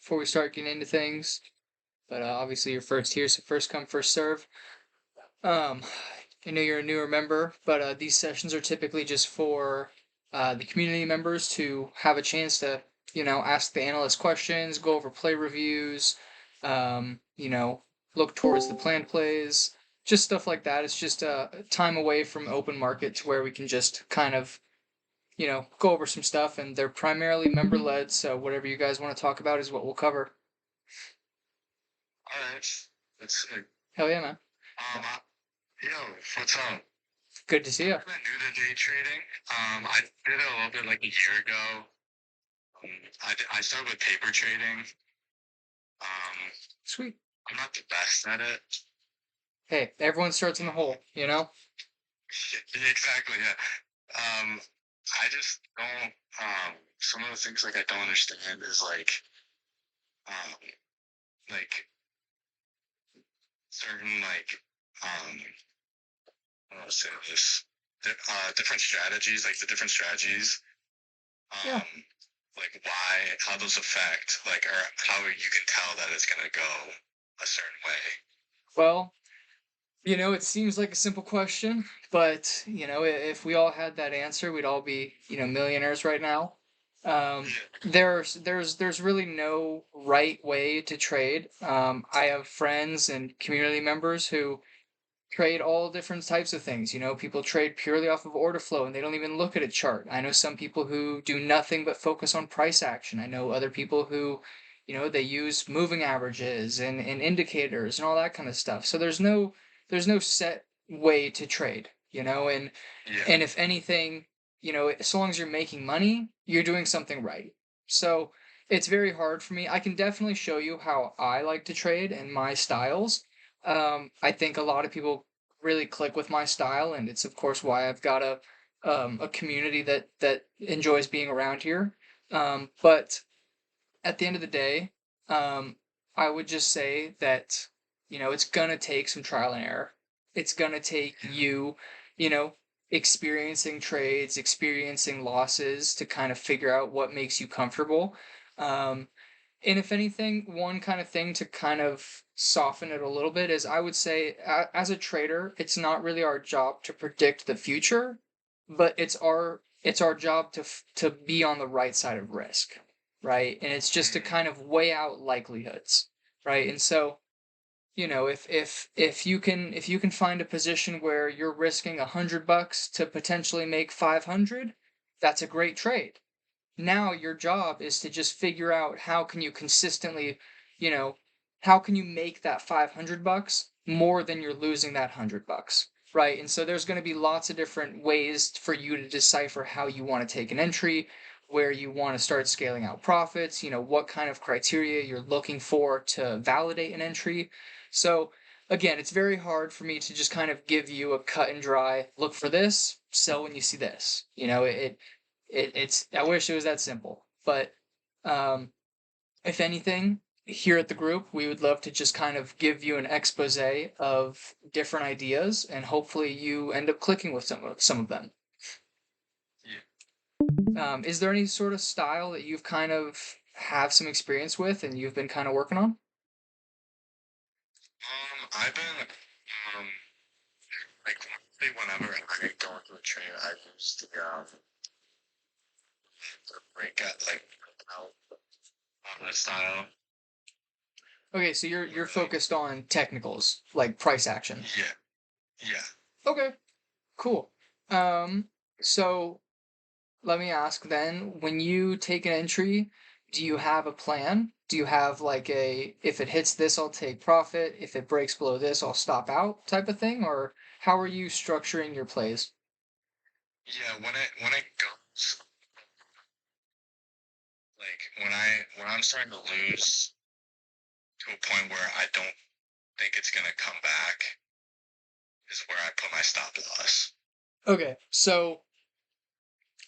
before we start getting into things. But obviously you're first here, so first come, first serve. Um, I know you're a newer member, but these sessions are typically just for the community members to have a chance to, ask the analyst questions, go over play reviews, look towards the planned plays, just stuff like that. It's just time away from open market to where we can just kind of, go over some stuff. And they're primarily member led, so whatever you guys want to talk about is what we'll cover. All right. That's sick. Hell yeah, man. Yo, what's up? Good to see you. I'm kind of new to day trading. I did it a little bit like a year ago. I started with paper trading. Sweet. I'm not the best at it. Hey, everyone starts in the hole, you know? Exactly, yeah. I just don't, some of the things like I don't understand is um, like certain I don't want to say this, different strategies, like the different strategies, Yeah. like how those affect, like, or how you can tell that it's gonna go a certain way. Well, it seems like a simple question, but if we all had that answer, we'd all be, millionaires right now. There's really no right way to trade. I have friends and community members who trade all different types of things. People trade purely off of order flow and they don't even look at a chart. I know some people who do nothing but focus on price action. I know other people who, they use moving averages and indicators and all that kind of stuff. So there's no set way to trade, and Yeah. and if anything, as long as you're making money, you're doing something right. So it's very hard for me. I can definitely show you how I like to trade and my styles. I think a lot of people really click with my style, and it's of course why I've got a community that enjoys being around here. But at the end of the day, I would just say that it's gonna take some trial and error. It's gonna take you, you know, experiencing trades, experiencing losses to kind of figure out what makes you comfortable. Um, and if anything, one kind of thing to kind of soften it a little bit is I would say, as a trader, it's not really our job to predict the future, but it's our job to be on the right side of risk, right? And it's just to kind of weigh out likelihoods, right? And so, if you can find a position where you're risking $100 to potentially make 500, that's a great trade. Now your job is to just figure out how can you consistently, you know, how can you make that $500 more than you're losing that $100, right? And so there's going to be lots of different ways for you to decipher how you want to take an entry, where you want to start scaling out profits, what kind of criteria you're looking for to validate an entry. So again, it's very hard for me to just kind of give you a cut and dry, look for this, sell when you see this. It's I wish it was that simple. But um, if anything, here at the group, we would love to just kind of give you an expose of different ideas, and hopefully you end up clicking with some of them. Yeah. Is there any sort of style that you've kind of have some experience with and you've been kind of working on? I've been like whenever I go into a trade, I use the break at like out on the style. Okay, so you're focused on technicals like price action. Yeah, yeah. Okay, cool. So let me ask then, when you take an entry, do you have a plan? Do you have like if it hits this, I'll take profit. If it breaks below this, I'll stop out type of thing? Or how are you structuring your plays? Yeah, when it goes like when I'm starting to lose to a point where I don't think it's gonna come back is where I put my stop loss. Okay, so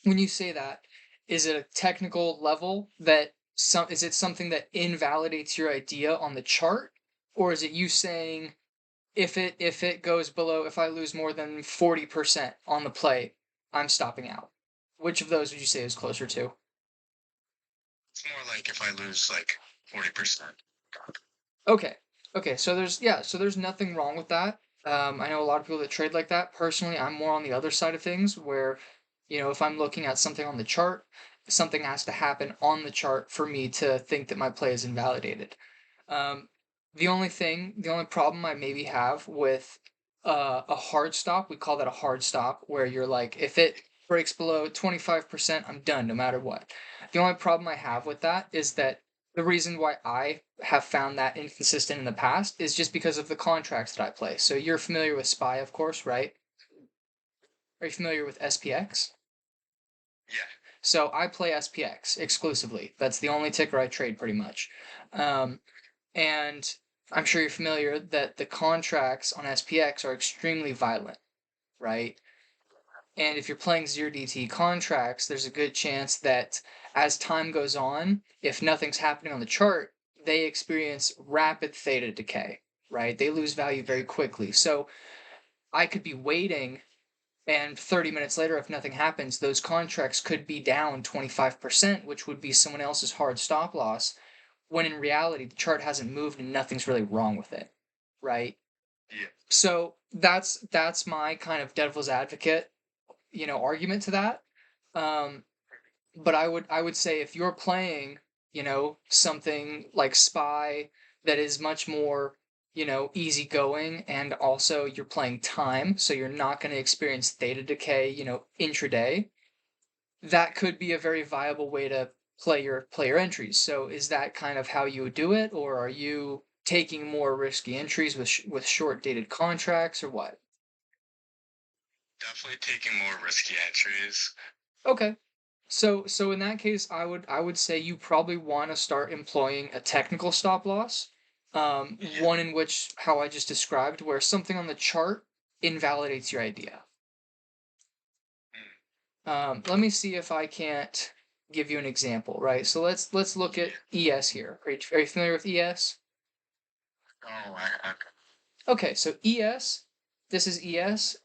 when you say that, is it a technical level that is it something that invalidates your idea on the chart? Or is it you saying if it goes below, if I lose more than 40% on the play, I'm stopping out? Which of those would you say is closer to? It's more like if I lose like 40%. Okay. Okay. So there's nothing wrong with that. I know a lot of people that trade like that. Personally, I'm more on the other side of things where, if I'm looking at something on the chart, something has to happen on the chart for me to think that my play is invalidated. Um, the only problem I maybe have with a hard stop, we call that a hard stop, where you're like, if it breaks below 25%, I'm done no matter what. The only problem I have with that is that the reason why I have found that inconsistent in the past is just because of the contracts that I play. So you're familiar with SPY, of course, right? Are you familiar with SPX? Yeah. So I play SPX exclusively. That's the only ticker I trade pretty much. Um, And I'm sure you're familiar that the contracts on SPX are extremely violent, right? And if you're playing 0DT contracts, there's a good chance that as time goes on, if nothing's happening on the chart, they experience rapid theta decay, right? They lose value very quickly. So I could be waiting, and 30 minutes later, if nothing happens, those contracts could be down 25%, which would be someone else's hard stop loss, when in reality the chart hasn't moved and nothing's really wrong with it, right? Yeah. So that's my kind of devil's advocate, argument to that. Um, but I would say if you're playing, something like Spy that is much more, easygoing, and also you're playing time, so you're not going to experience theta decay, intraday, that could be a very viable way to play your entries. So is that kind of how you would do it, or are you taking more risky entries with short dated contracts, or what? Definitely taking more risky entries. Okay. So in that case, I would say you probably want to start employing a technical stop loss, Yeah. one in which how I just described, where something on the chart invalidates your idea. Mm, Let me see if I can't give you an example, right? So let's look at yeah. ES here. Are you familiar with ES? Oh, Okay, so ES, this is ES.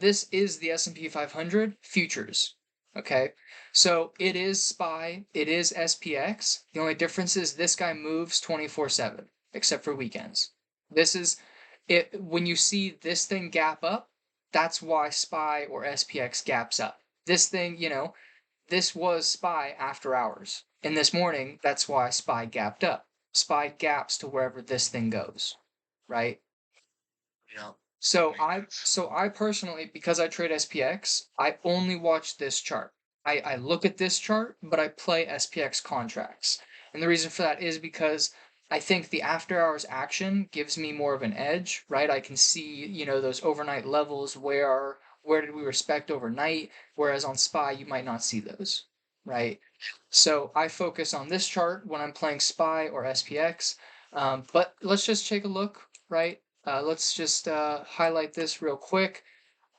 This is the S&P 500 futures. Okay, so it is SPY, it is SPX. The only difference is this guy moves 24/7, except for weekends. This is it. When you see this thing gap up, that's why SPY or SPX gaps up. This thing, this was SPY after hours. And this morning, that's why SPY gapped up. SPY gaps to wherever this thing goes, right? yeah. So Makes I sense. so I personally, because I trade SPX, I only watch this chart. I look at this chart, but I play SPX contracts. And the reason for that is because I think the after hours action gives me more of an edge, right? I can see, those overnight levels, where did we respect overnight, whereas on SPY you might not see those, right? So I focus on this chart when I'm playing SPY or SPX. But let's just take a look, right? Let's just highlight this real quick.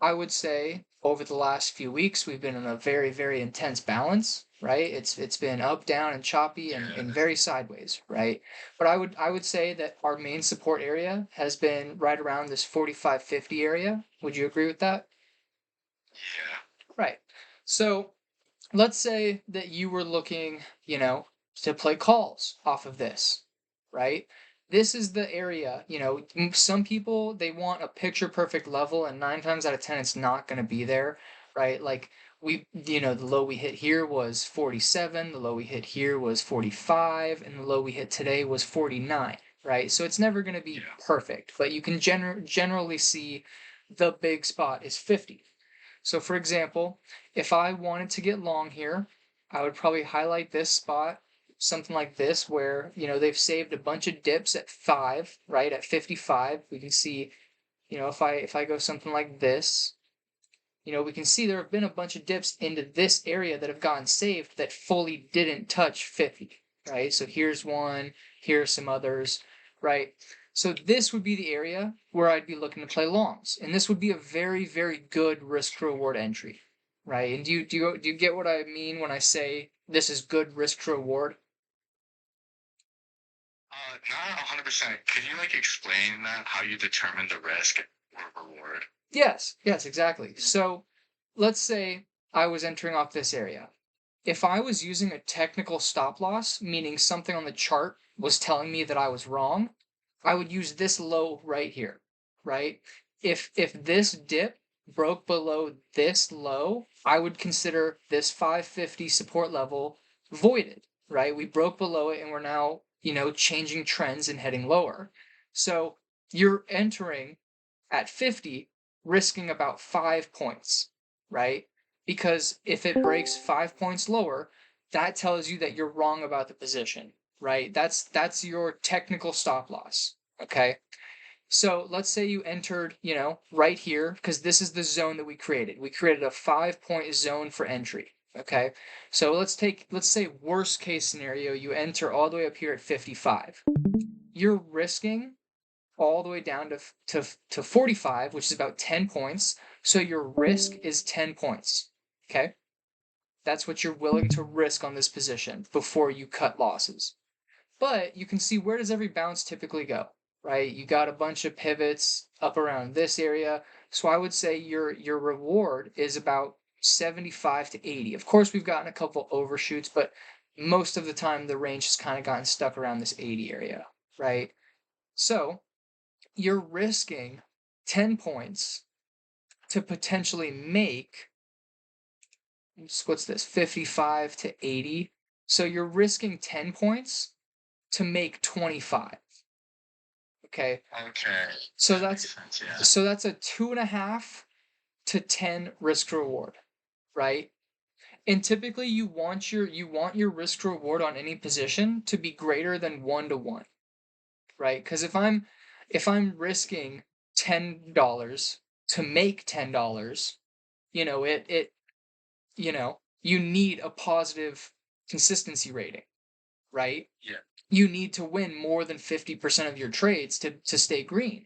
I would say over the last few weeks we've been in a very, very intense balance, right? It's been up, down, and choppy, and Yeah. very sideways, right? But I would say that our main support area has been right around this 45.50 area. Would you agree with that? Yeah. Right. So let's say that you were looking, to play calls off of this, right? This is the area, some people they want a picture perfect level, and 9 times out of 10 it's not going to be there, right? Like the low we hit here was 47, the low we hit here was 45, and the low we hit today was 49, right? So it's never going to be Yeah. perfect, but you can generally see the big spot is 50. So for example, if I wanted to get long here, I would probably highlight this spot, something like this, where, they've saved a bunch of dips at 5, right? At 55, we can see, if I go something like this, we can see there have been a bunch of dips into this area that have gotten saved that fully didn't touch 50, right? So here's one, here's some others, right? So this would be the area where I'd be looking to play longs, and this would be a very, very good risk to reward entry, right? And do you get what I mean when I say this is good risk to reward? Not 100%. Could you like explain that how you determine the risk or reward? Yes, yes, exactly. So let's say I was entering off this area. if I was using a technical stop loss, meaning something on the chart was telling me that I was wrong, I would use this low right here, right? If this dip broke below this low, I would consider this 550 support level voided, right? We broke below it and we're now, changing trends and heading lower. So you're entering at 50, risking about 5 points, right? Because if it breaks 5 points lower, that tells you that you're wrong about the position, right? That's your technical stop loss. Okay. So let's say you entered, right here, because this is the zone that we created. We created a 5 point zone for entry. Okay. So let's say worst case scenario, you enter all the way up here at 55. You're risking all the way down to 45, which is about 10 points. So your risk is 10 points. Okay. That's what you're willing to risk on this position before you cut losses. But you can see, where does every bounce typically go, right? You got a bunch of pivots up around this area. So I would say your reward is about 75 to 80. Of course, we've gotten a couple overshoots, but most of the time the range has kind of gotten stuck around this 80 area, right? So you're risking 10 points to potentially make, what's this, 55 to 80. So you're risking 10 points to make 25. Okay. Okay. So That that's makes sense. Yeah. so that's a 2.5 to 10 risk reward, right? And typically you want your risk reward on any position to be greater than 1 to 1, right? Because if I'm risking $10 to make $10, you need a positive consistency rating, right? Yeah. You need to win more than 50% of your trades to stay green.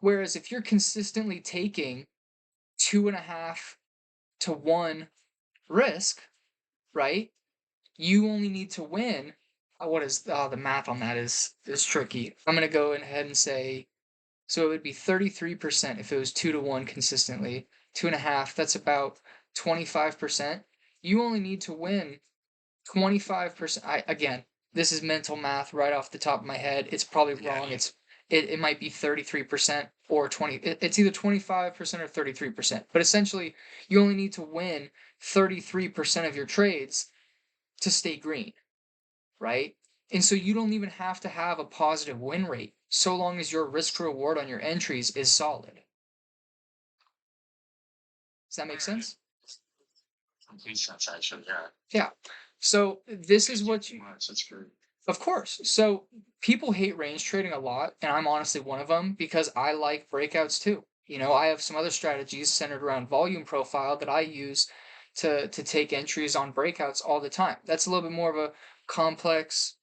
Whereas if you're consistently taking 2.5 to 1 risk, right? You only need to win. What is the math on that is tricky. I'm gonna go ahead and say, so it would be 33% if it was 2 to 1 consistently. 2.5, that's about 25%. You only need to win 25%. Again, this is mental math right off the top of my head. It's probably Yeah. wrong. It might be 33% or 20. It's either 25% or 33%. But essentially, you only need to win 33% of your trades to stay green, right? And so you don't even have to have a positive win rate so long as your risk reward on your entries is solid. Does that All make right. sense? Complete sense, actually. Yeah. Yeah. So this is Thank you what so you much. That's great. Of course. So people hate range trading a lot, and I'm honestly one of them because I like breakouts too. I have some other strategies centered around volume profile that I use to take entries on breakouts all the time. That's a little bit more of a complex,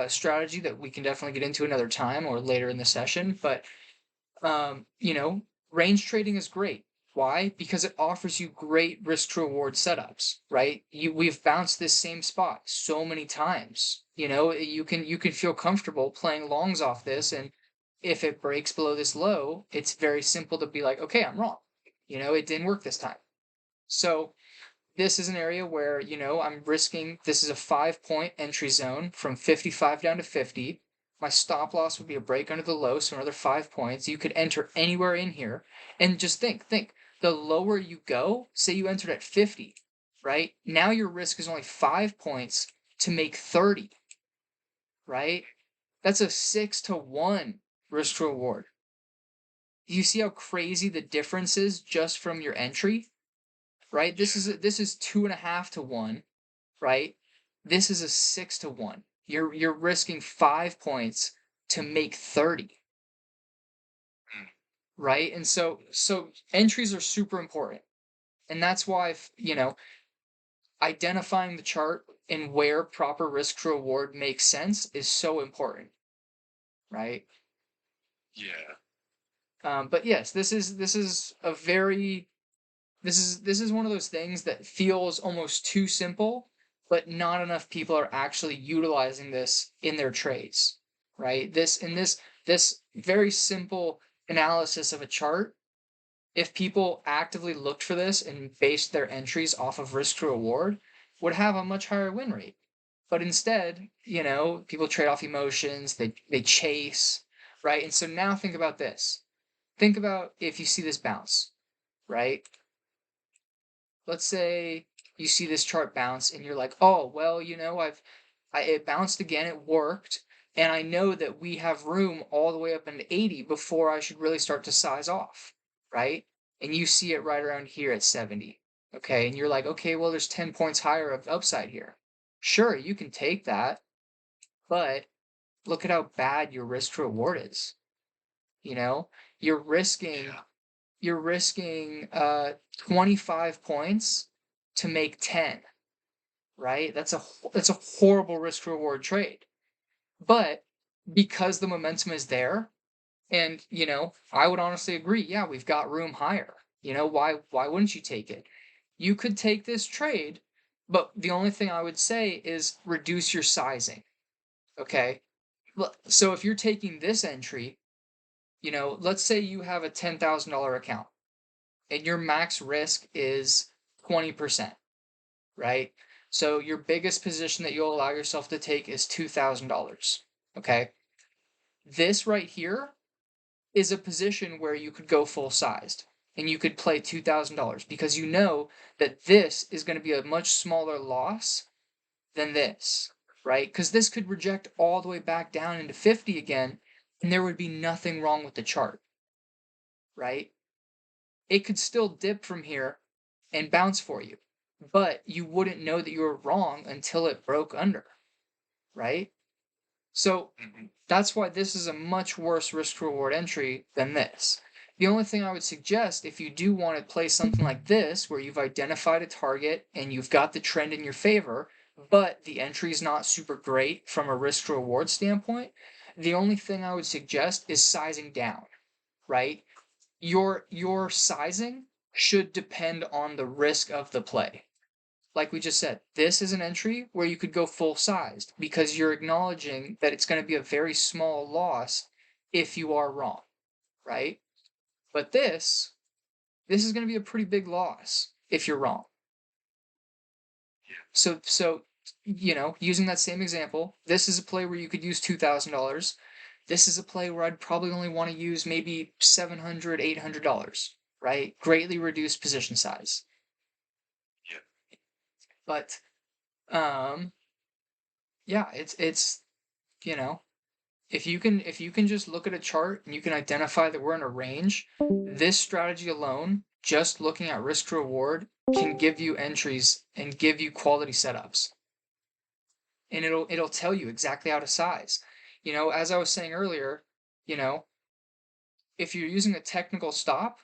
strategy that we can definitely get into another time or later in the session. But um, you know, range trading is great. Why? Because it offers you great risk to reward setups, right? We've bounced this same spot so many times. You can feel comfortable playing longs off this, and if it breaks below this low, it's very simple to be like, okay, I'm wrong. It didn't work this time. So this is an area where, I'm risking, this is a 5 point entry zone from 55 down to 50. My stop loss would be a break under the low, so another 5 points. You could enter anywhere in here. And just think, the lower you go, say you entered at 50, right? Now your risk is only 5 points to make 30, right? That's a 6 to 1 risk to reward. Do you see how crazy the difference is just from your entry? Right? This is 2.5 to 1, right? This is a 6 to 1. You're risking 5 points to make 30, Mm. right? And so entries are super important. And that's why identifying the chart and where proper risk to reward makes sense is so important, right? Yeah. But yes, this is a very this is one of those things that feels almost too simple, but not enough people are actually utilizing this in their trades, right? This very simple analysis of a chart, if people actively looked for this and based their entries off of risk to reward, would have a much higher win rate. But instead, people trade off emotions, they chase, right? And so now think about this. Think about if you see this bounce, right? Let's say you see this chart bounce and you're like, "Oh, well, it bounced again, it worked, and I know that we have room all the way up into 80 before I should really start to size off," right? And you see it right around here at 70. Okay, and you're like, "Okay, well, there's 10 points higher of upside here." Sure, you can take that, but look at how bad your risk to reward is. You know, you're risking Yeah. you're risking 25 points to make 10, right? That's a horrible risk to reward trade. But because the momentum is there, and I would honestly agree, yeah, we've got room higher. Why wouldn't you take it? You could take this trade, but the only thing I would say is reduce your sizing. Okay? So if you're taking this entry, let's say you have a $10,000 account and your max risk is 20%, right? So your biggest position that you'll allow yourself to take is $2,000. Okay. This right here is a position where you could go full sized and you could play $2,000 because you know that this is going to be a much smaller loss than this, right? Because this could reject all the way back down into 50 again, and there would be nothing wrong with the chart, right? It could still dip from here and bounce for you, but you wouldn't know that you were wrong until it broke under, right? So Mhm. that's why this is a much worse risk reward entry than this. The only thing I would suggest if you do want to play something like this, where you've identified a target and you've got the trend in your favor, but the entry is not super great from a risk reward standpoint, the only thing I would suggest is sizing down, right? Your sizing should depend on the risk of the play. Like we just said, this is an entry where you could go full sized because you're acknowledging that it's going to be a very small loss if you are wrong, right? But this is going to be a pretty big loss if you're wrong. Yeah. So using that same example, this is a play where you could use $2,000. This is a play where I'd probably only want to use maybe $700, $800, right? Greatly reduced position size. Yeah. But um yeah, it's you know, if you can just look at a chart and you can identify that we're in a range, this strategy alone, just looking at risk to reward, can give you entries and give you quality setups. And it'll tell you exactly how to size. As I was saying earlier, you know, if you're using a technical stop,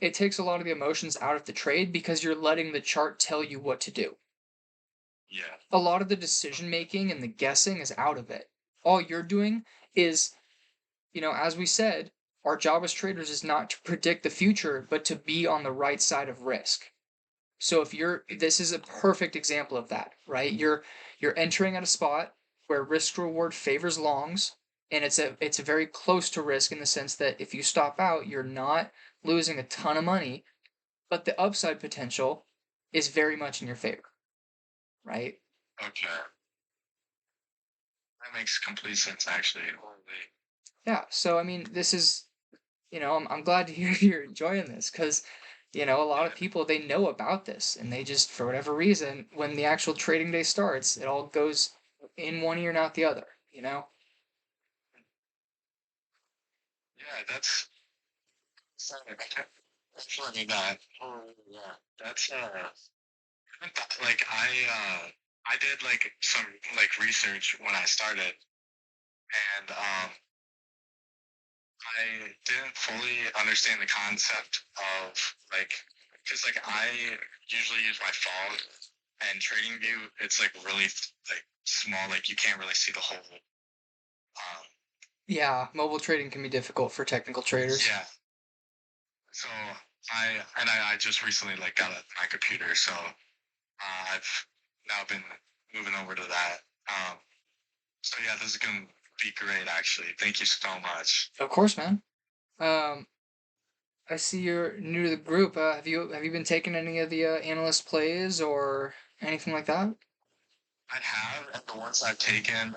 it takes a lot of the emotions out of the trade because you're letting the chart tell you what to do. Yeah. A lot of the decision making and the guessing is out of it. All you're doing is, as we said, our job as traders is not to predict the future, but to be on the right side of risk. So this is a perfect example of that, right? You're entering at a spot where risk reward favors longs, and it's a very close to risk in the sense that if you stop out, you're not losing a ton of money, but the upside potential is very much in your favor, right? Okay. That makes complete sense, actually. Holy. Yeah. So I mean, this is I'm glad to hear you're enjoying this because a lot of Yeah. people they know about this and they just for whatever reason when the actual trading day starts it all goes in one ear and out the other. Yeah. That's funny that. Oh yeah. That's like I did like some like research when I started, and I didn't fully understand the concept of like, because like I usually use my phone, and trading view it's like really like small, like you can't really see the whole. Yeah, mobile trading can be difficult for technical traders. Yeah. So I just recently like got my computer, so I've now been moving over to that. So yeah, this is gonna be great. Actually, thank you so much. Of course, man. um I see you're new to the group. Have you been taking any of the analyst plays or anything like that? I have, and the ones I've taken,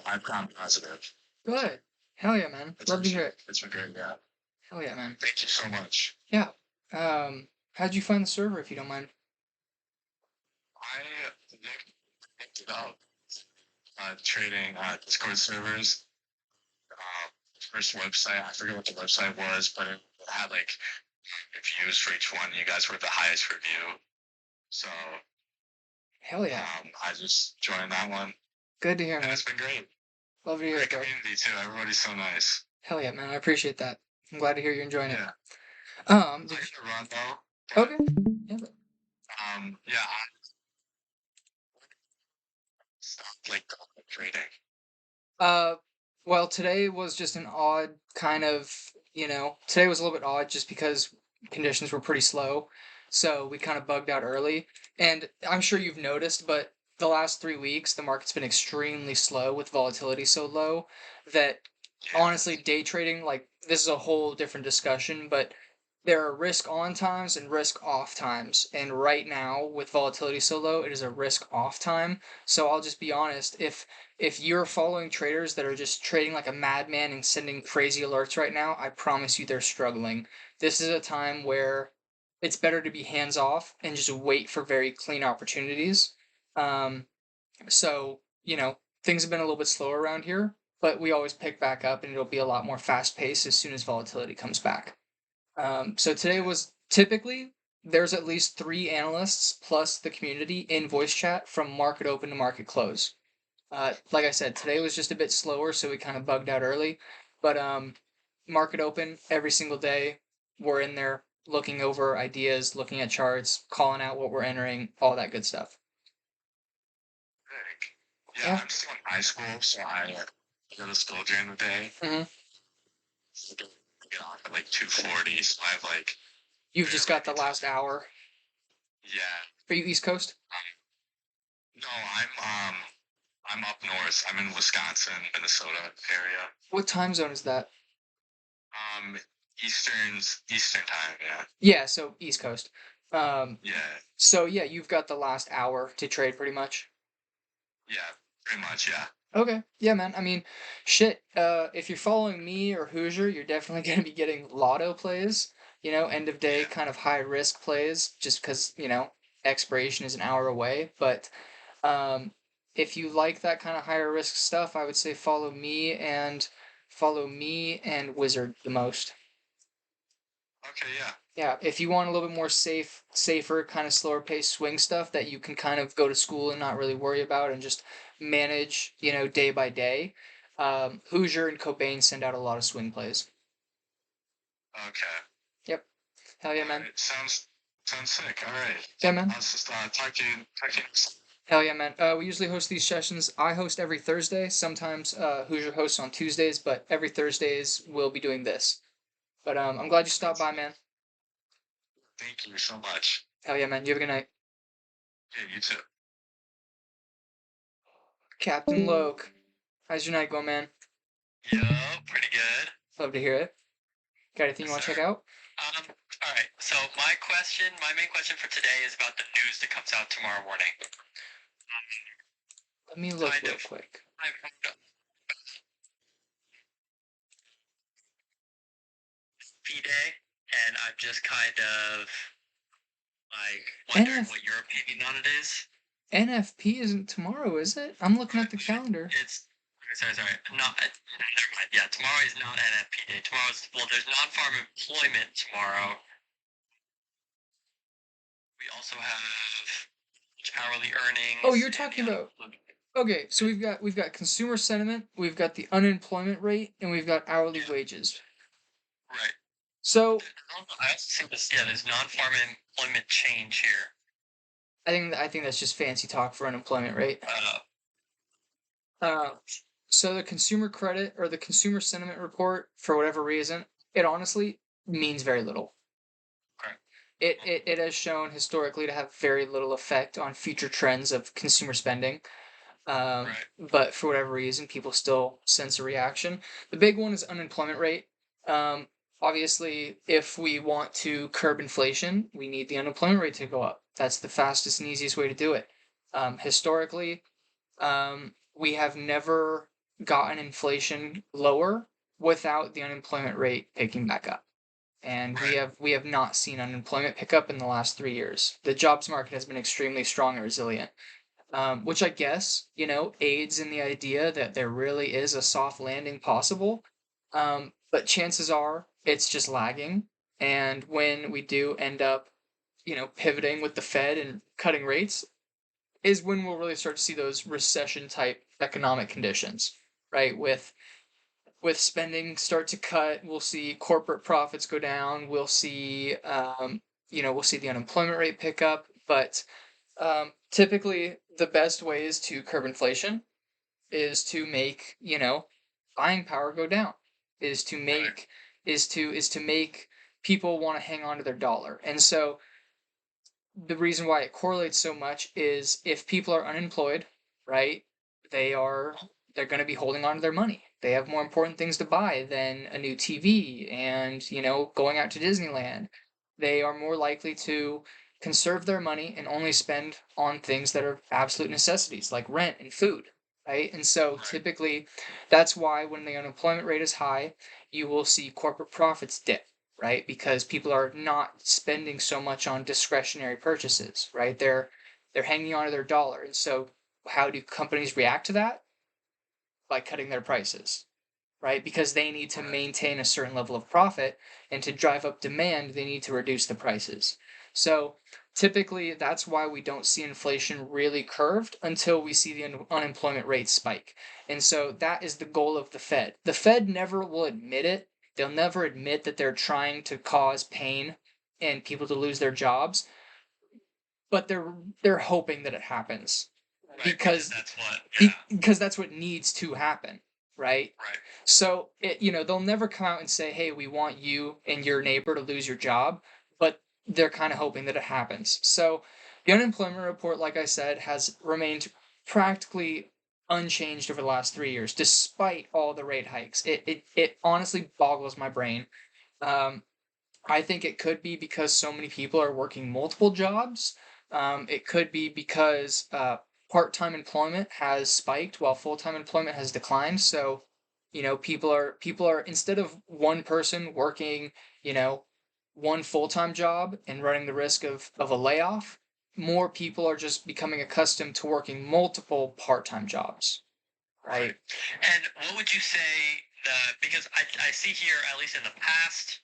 I've gone positive. So Good. Hell yeah, man. it's Love been to hear it. it's been great. Yeah. Hell yeah, man. Thank you so much. Yeah. How'd you find the server, if you don't mind? I looked it up. Trading Discord servers. Uh, First website. I forget what the website was, but it had like reviews for each one. You guys were the highest review, so Hell yeah. I just joined that one, Good to hear, and man. it's been great. Love to hear Great it, bro. community too. Everybody's so nice. Hell yeah, man. I appreciate that. I'm glad to hear you're enjoying it. Yeah. Did I have to run though, you... but Okay. Yeah. yeah, I stopped like trading. Uh, well, today was just an odd kind of, today was a little bit odd just because conditions were pretty slow. So we kind of bugged out early. And I'm sure you've noticed, but the last 3 weeks, the market's been extremely slow with volatility so low that Yeah. honestly, day trading, like, this is a whole different discussion, but there are risk on times and risk off times. And right now, with volatility so low, it is a risk off time. So I'll just be honest, if you're following traders that are just trading like a madman and sending crazy alerts right now, I promise you they're struggling. This is a time where it's better to be hands off and just wait for very clean opportunities. Um, so, things have been a little bit slower around here, but we always pick back up and it'll be a lot more fast paced as soon as volatility comes back. So today Yeah. was typically there's at least three analysts plus the community in voice chat from market open to market close. Like I said, today was just a bit slower, so we kind of bugged out early. But market open every single day. We're in there looking over ideas, looking at charts, calling out what we're entering, all that good stuff. Yeah, Yeah. I'm still in high school, so I go to school during the day. hmm So I get off at like 2:40, so I have like You've just barely got the any last time. hour. Yeah. Are you East Coast? No, I'm up north. I'm in Wisconsin, Minnesota area. What time zone is that? Um, Eastern time. Yeah. Yeah, so East Coast. Um, Yeah. so yeah, you've got the last hour to trade pretty much. Yeah. Pretty much. Yeah. Okay. Yeah, man. I mean, shit. If you're following me or Hoosier, you're definitely going to be getting lotto plays, end of day Yeah. kind of high risk plays just because, expiration is an hour away. But um, if you like that kind of higher risk stuff, I would say follow me and Wizard the most. Okay. Yeah. Yeah, if you want a little bit more safer, kind of slower pace swing stuff that you can kind of go to school and not really worry about and just manage, day by day, Hoosier and Cobain send out a lot of swing plays. Okay. Yep. Hell yeah, All man. right. Sounds sick. All right. Yeah, I'll man. just talk to you. Hell yeah, man. We usually host these sessions. I host every Thursday. Sometimes Hoosier hosts on Tuesdays, but every Thursdays we'll be doing this. But I'm glad you stopped by, man. Thank you so much. Hell yeah, man. You have a good night. Yeah. You too. Captain Loke. How's your night going, man? Yo, pretty good. Love to hear it. Got anything you Yes, want to check sir. out? All right. So my main question for today is about the news that comes out tomorrow morning. Let me look Kind real of, quick. I've heard of P-Day, and I'm just kind of like wondering NF what your opinion on it is. NFP isn't tomorrow, is it? I'm looking at the calendar. It's sorry. Not never mind. Yeah, tomorrow is not NFP Day. There's non-farm employment tomorrow. We also have hourly earnings. Oh, you're and talking the about okay, so we've got consumer sentiment, we've got the unemployment rate, and we've got hourly Yeah, wages. right. So I also see this. Yeah, there's non-farm employment change here. I think that's just fancy talk for unemployment rate. Uh, so the consumer credit or the consumer sentiment report, for whatever reason, it honestly means very little. Okay. It has shown historically to have very little effect on future trends of consumer spending. Right. But for whatever reason, people still sense a reaction. The big one is unemployment rate. Obviously, if we want to curb inflation, we need the unemployment rate to go up. That's the fastest and easiest way to do it. Historically, we have never gotten inflation lower without the unemployment rate picking back up. And Right. we have not seen unemployment pick up in the last 3 years. The jobs market has been extremely strong and resilient, which I guess aids in the idea that there really is a soft landing possible. But chances are it's just lagging. And when we do end up, pivoting with the Fed and cutting rates, is when we'll really start to see those recession type economic conditions, right? With spending start to cut, we'll see corporate profits go down. We'll see, we'll see the unemployment rate pick up. But typically, the best ways to curb inflation is to make buying power go down. Is to Right. make is to make people want to hang on to their dollar. And so the reason why it correlates so much is if people are unemployed, right? They are they're going to be holding on to their money. They have more important things to buy than a new TV and, going out to Disneyland. They are more likely to conserve their money and only spend on things that are absolute necessities like rent and food, right? And so Right. typically that's why when the unemployment rate is high, you will see corporate profits dip, right? Because people are not spending so much on discretionary purchases, right? They're hanging on to their dollar. And so how do companies react to that? By cutting their prices, right? Because they need to Right. maintain a certain level of profit, and to drive up demand, they need to reduce the prices. So typically that's why we don't see inflation really curved until we see the unemployment rate spike. And so that is the goal of the Fed. The Fed never will admit it. They'll never admit that they're trying to cause pain and people to lose their jobs, but they're hoping that it happens Right. Because because that's what. Yeah. because that's what needs to happen, right? Right. So they'll never come out and say, "Hey, we want you and your neighbor to lose your job," but they're kind of hoping that it happens. So the unemployment report, like I said, has remained practically unchanged over the last 3 years, despite all the rate hikes. It honestly boggles my brain. Um, I think it could be because so many people are working multiple jobs. It could be because part-time employment has spiked while full-time employment has declined. So, people are instead of one person working, you know, one full-time job and running the risk of a layoff, more people are just becoming accustomed to working multiple part-time jobs, Right. right? And what would you say because I see here, at least in the past,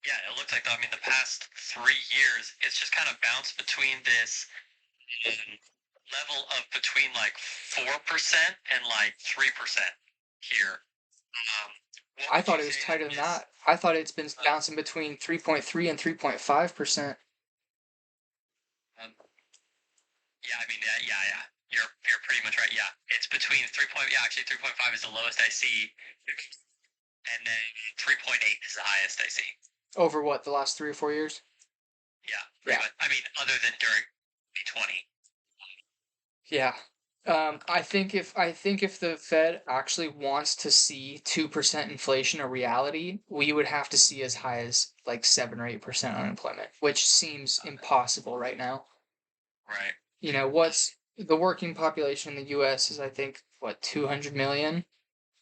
yeah, it looks like, I mean, the past 3 years, it's just kind of bounced between this um, level of between like 4% and like 3% here. Um, what I would you thought it was say that tighter than is? that. I thought it's been Uh, bouncing between 3.3 and 3.5%. um, yeah, I mean, yeah, yeah. You're pretty much right. Yeah, it's between 3. Yeah, actually, 3.5 is the lowest I see, and then 3.8 is the highest I see. Over what, the last 3 or 4 years? Yeah, pretty Yeah. much. I mean, other than during 2020. Yeah. I think if the Fed actually wants to see 2% inflation a reality, we would have to see as high as like 7 or 8% unemployment, which seems impossible right now. Right. What's the working population in the US is, I think, what, 200 million,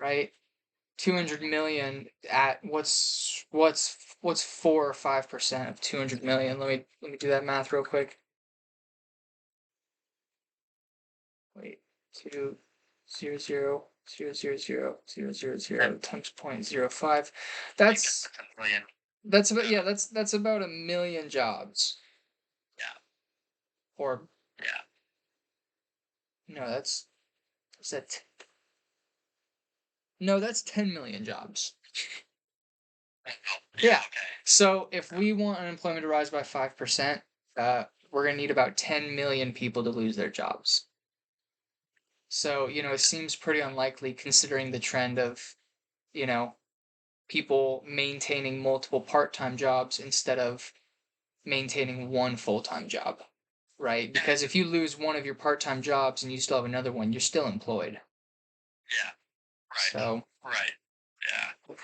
right? 200 million at what's 4 or 5% of 200 million? Let me do that math real quick. Wait, 2 0 0 0 0 0 0 0 times 0.05. Like That's that's a million. that's about yeah, that's about a million jobs. Yeah. Or Yeah. no, is that no, that's 10 million jobs. Oh, yeah. Yeah. Okay. So if we want unemployment to rise by 5%, we're gonna need about 10 million people to lose their jobs. So, it seems pretty unlikely considering the trend of, you know, people maintaining multiple part-time jobs instead of maintaining one full-time job, right? And Because if you lose one of your part-time jobs and you still have another one, you're still employed. yeah. Right. So, Right. Yeah. Would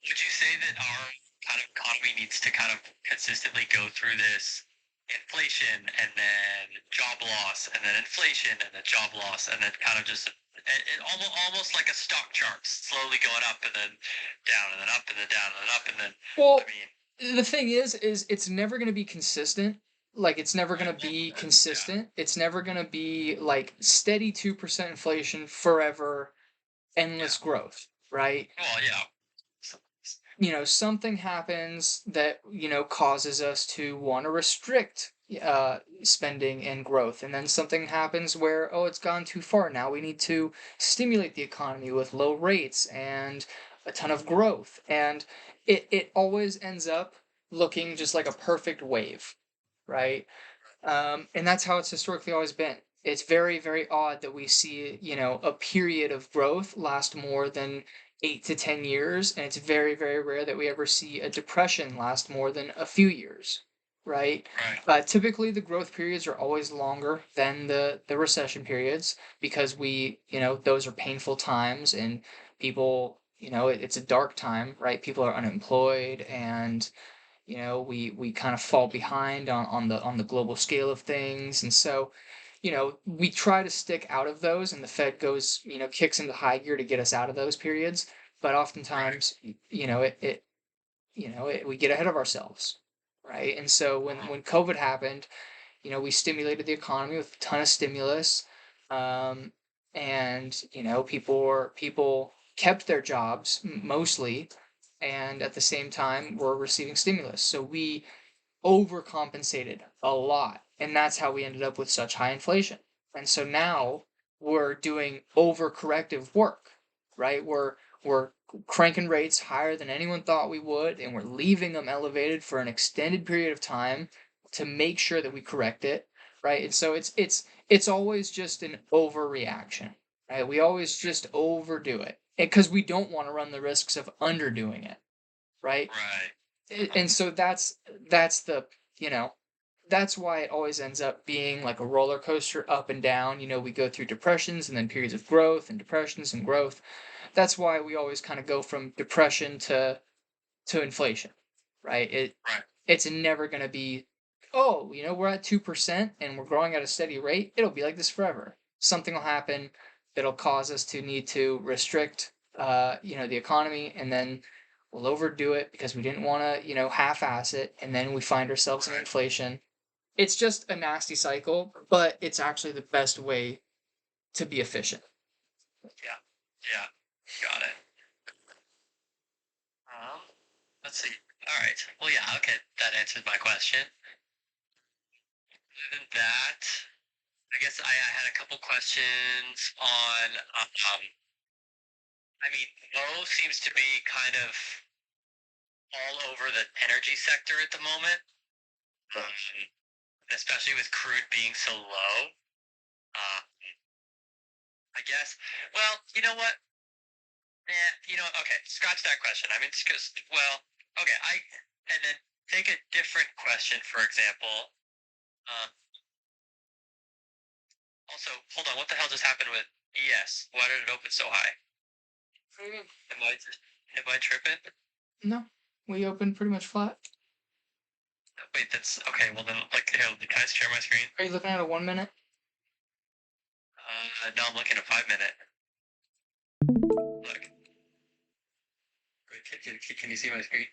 you say that our kind of economy needs to kind of consistently go through this inflation and then job loss and then inflation and then job loss and then kind of just almost like a stock chart slowly going up and then down and then up and then down and then up and then Well, I mean the thing is it's never going to be consistent. Like it's never going right, to well, be yeah, consistent. It's never going to be like steady 2% inflation forever, endless yeah, growth, right? well, yeah, so, Something happens that, causes us to want to restrict spending and growth. And then something happens where, oh, it's gone too far. Now we need to stimulate the economy with low rates and a ton of growth. And it always ends up looking just like a perfect wave, right? And that's how it's historically always been. It's very, very odd that we see, a period of growth last more than 8 to 10 years, and it's very, very rare that we ever see a depression last more than a few years, right? right, Typically, the growth periods are always longer than the recession periods because those are painful times and people, it's a dark time, right? People are unemployed and we kind of fall behind on the global scale of things, and so we try to stick out of those, and the Fed goes kicks into high gear to get us out of those periods, but right, oftentimes we get ahead of ourselves, right? And so uh-huh, when COVID happened, we stimulated the economy with a ton of stimulus, um, and people kept their jobs mostly, and at the same time were receiving stimulus. So we overcompensated a lot, and that's how we ended up with such high inflation. And so now we're doing overcorrective work, right? We're cranking rates higher than anyone thought we would, and we're leaving them elevated for an extended period of time to make sure that we correct it, right? And so it's always just an overreaction, right? We always just overdo it because we don't want to run the risks of underdoing it, right? right, And so that's the you know that's why it always ends up being like a roller coaster up and down. We go through depressions and then periods of growth and depressions and growth. That's why we always kind of go from depression to inflation, right? right, It's never going to be, oh, we're at 2% and we're growing at a steady rate. It'll be like this forever. Something will happen that'll cause us to need to restrict the economy, and then we'll overdo it because we didn't want to half-ass it, and then we find ourselves in right, inflation. It's just a nasty cycle, but it's actually the best way to be efficient. yeah, yeah, got it. Um, let's see. All right. Well, yeah. Okay, that answers my question. Other than that, I guess I had a couple questions on. I mean, Mo seems to be kind of all over the energy sector at the moment, especially with crude being so low. Uh, I guess. Well, you know what? Yeah, okay. Scratch that question. I mean, because well, okay. And then take a different question. For example, uh, also, hold on. What the hell just happened with ES? Why did it open so high? Am I tripping? No, we opened pretty much flat. Wait, that's okay. Well then, like, here, can I share my screen? Are you looking at a 1 minute? No, I'm looking at 5 minute. Look, wait, can you see my screen?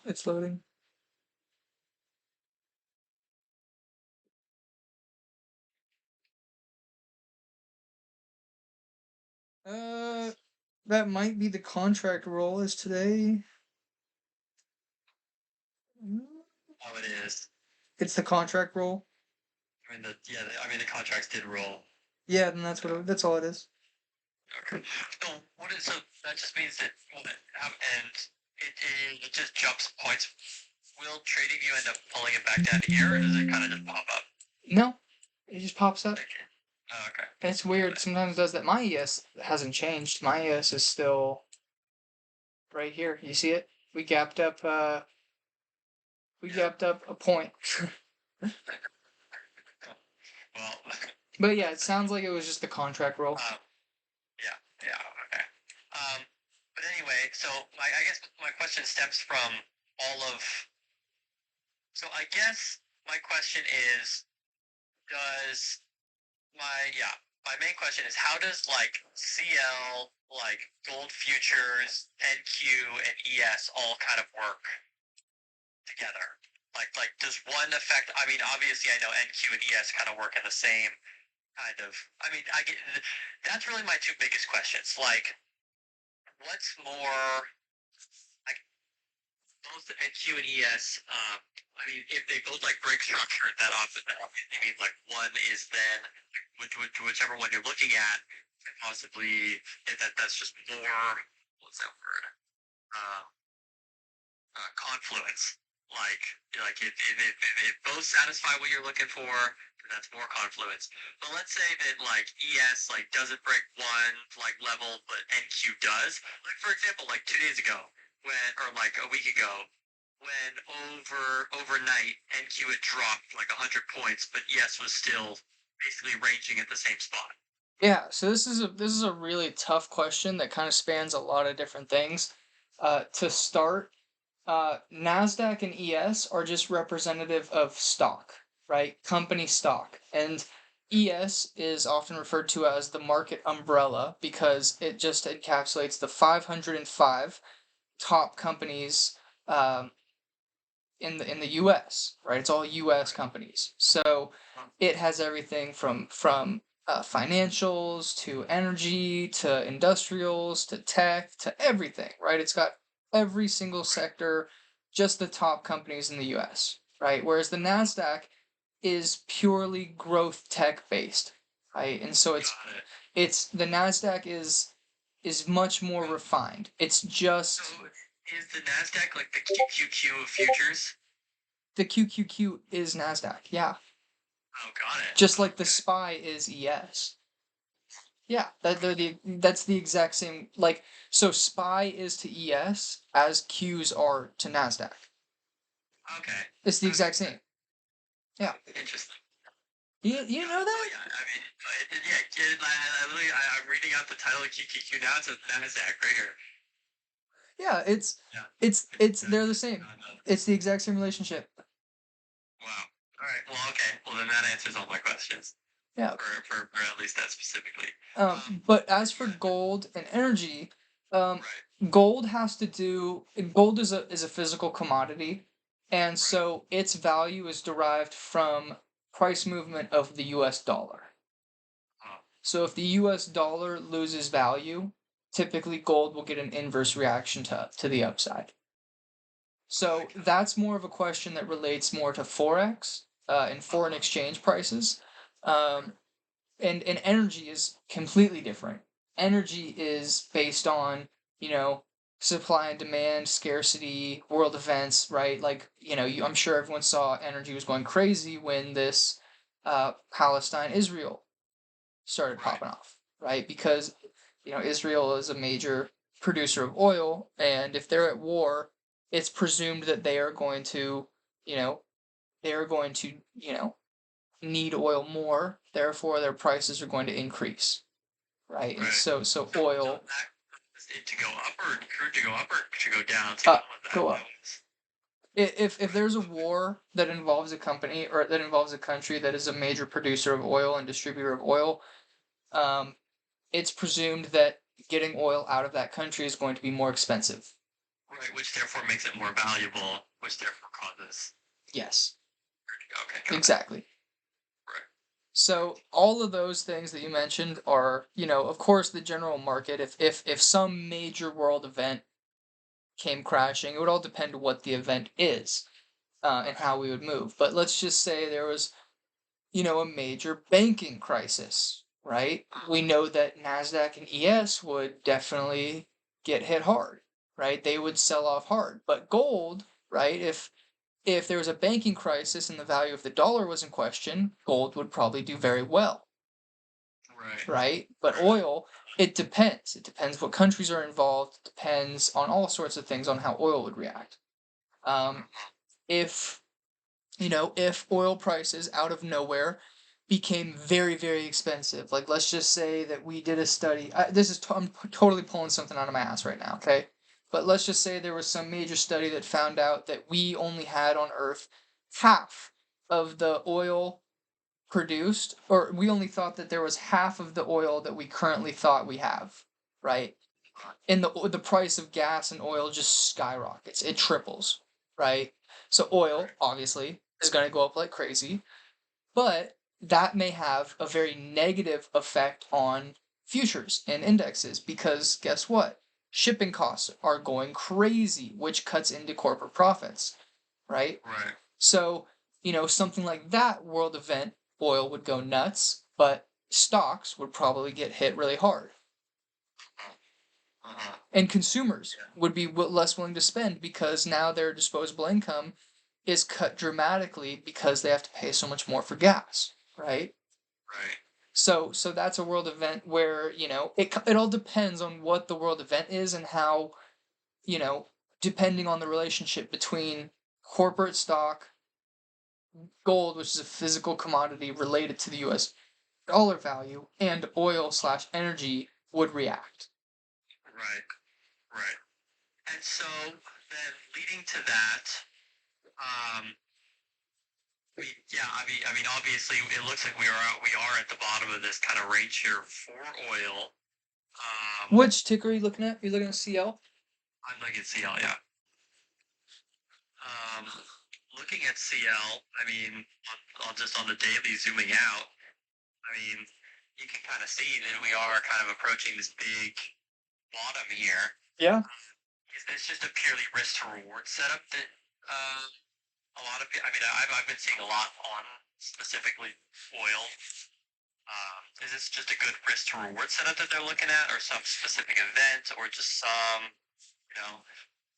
It's loading. That might be the contract roll as today. Oh, it is. It's the contract roll. I mean, the contracts did roll. Yeah, then that's all it is. Okay. So what is so that just means that and it just jumps points. Will trading you end up pulling it back down to here, or does it kind of just pop up? No, it just pops up. Oh, okay. It's weird. Sometimes it does that. My ES hasn't changed. My ES is still right here. You see it? We gapped up. We Yeah. gapped up a point. Well, But yeah, it sounds like it was just the contract roll. yeah, yeah, okay. But anyway, so I guess my question stems from all of So I guess my question is, does my main question is, how does like CL, like gold futures, NQ, and ES all kind of work together? Like does one affect? I mean, obviously, I know NQ and ES kind of work in the same kind of. I mean, I get that's really my two biggest questions. Like, what's more like both NQ and ES? I mean, if they both like break structure, that often I mean like one is then whichever one you're looking at, possibly if that's just more. What's that word? Uh, confluence. If both satisfy what you're looking for, then that's more confluence. But let's say that like ES like doesn't break one like level, but NQ does. Like for example, like 2 days ago, when or like a week ago, when overnight NQ had dropped like 100 points, but ES was still basically ranging at the same spot. Yeah, so this is a really tough question that kind of spans a lot of different things. To start, Nasdaq and ES are just representative of stock, right? Company stock, and ES is often referred to as the market umbrella because it just encapsulates the 505 top companies um, in the U.S. Right? It's all U.S. companies, so it has everything from financials to energy to industrials to tech to everything. Right? It's got every single sector, just the top companies in the U.S. Right? Whereas the Nasdaq is purely growth tech based. Right? And so it's the Nasdaq is much more refined. It's just So is the Nasdaq like the QQQ of futures? the QQQ is Nasdaq. Yeah. Oh, got it. Just like the Okay. SPY is ES. Yeah, that's the exact same. Like, so SPY is to ES as Qs are to Nasdaq. Okay. It's the exact same. Yeah. Interesting. You know Oh that? yeah, I mean, yeah, kid. I'm reading out the title of QQQ now. It says Nasdaq right here. Yeah, Yeah. they're the same. It's the exact same relationship. Wow. All right. Well, okay. Well, then that answers all my questions Yeah. for at least that specifically. But as for gold and energy, Right. gold has to do. Gold is a physical commodity, and Right. so its value is derived from price movement of the U.S. dollar. Oh, So if the U.S. dollar loses value, typically gold will get an inverse reaction to the upside. So okay. that's more of a question that relates more to forex and foreign exchange prices. Um, and energy is completely different. Energy is based on, you know, supply and demand, scarcity, world events, right? Like, I'm sure everyone saw energy was going crazy when this Palestine Israel started Right. popping off, right? Because Israel is a major producer of oil, and if they're at war, it's presumed that they are going to, you know, they are going to, need oil more. Therefore, their prices are going to increase, right? And Right. so So oil that is it to go up or crude to go up or to go down? uh, That go up. was If right. there's a war that involves a company or that involves a country that is a major producer of oil and distributor of oil, um, it's presumed that getting oil out of that country is going to be more expensive. Right, which therefore makes it more valuable, which therefore causes. Yes, Okay, got it. exactly. Right. So all of those things that you mentioned are, of course, the general market. If some major world event came crashing, it would all depend what the event is, and how we would move. But let's just say there was, a major banking crisis, right? We know that Nasdaq and ES would definitely get hit hard, right? They would sell off hard. But gold, right? If there was a banking crisis and the value of the dollar was in question, gold would probably do very well, Right. right? But Right. oil, it depends. It depends what countries are involved. It depends on all sorts of things on how oil would react. Um, if if oil prices out of nowhere became very, very expensive, like let's just say that we did a study. I'm totally pulling something out of my ass right now, okay? But let's just say there was some major study that found out that we only had on Earth half of the oil produced, or we only thought that there was half of the oil that we currently thought we have, right? And the price of gas and oil just skyrockets. It triples, right? So oil Right. obviously is going to go up like crazy, but that may have a very negative effect on futures and indexes because guess what? Shipping costs are going crazy, which cuts into corporate profits, right? Right. So, something like that world event, oil would go nuts, but stocks would probably get hit really hard. Uh-huh. And consumers Yeah. would be less willing to spend because now their disposable income is cut dramatically because they have to pay so much more for gas, right? Right. So that's a world event where, it all depends on what the world event is and how, you know, depending on the relationship between corporate stock, gold, which is a physical commodity related to the US dollar value, and oil slash energy would react. Right. Right. And so then leading to that, um, I mean, obviously, it looks like we are at the bottom of this kind of range here for oil. Which ticker are you looking at? You're looking at CL? I'm looking at CL, yeah. Um, looking at CL, I mean, on just on the daily zooming out, I mean, you can kind of see that we are kind of approaching this big bottom here. Yeah. Is this just a purely risk to reward setup that a lot of people? I mean, I've been seeing a lot on specifically oil. Is this just a good risk to reward setup that they're looking at, or some specific event, or just some, you know?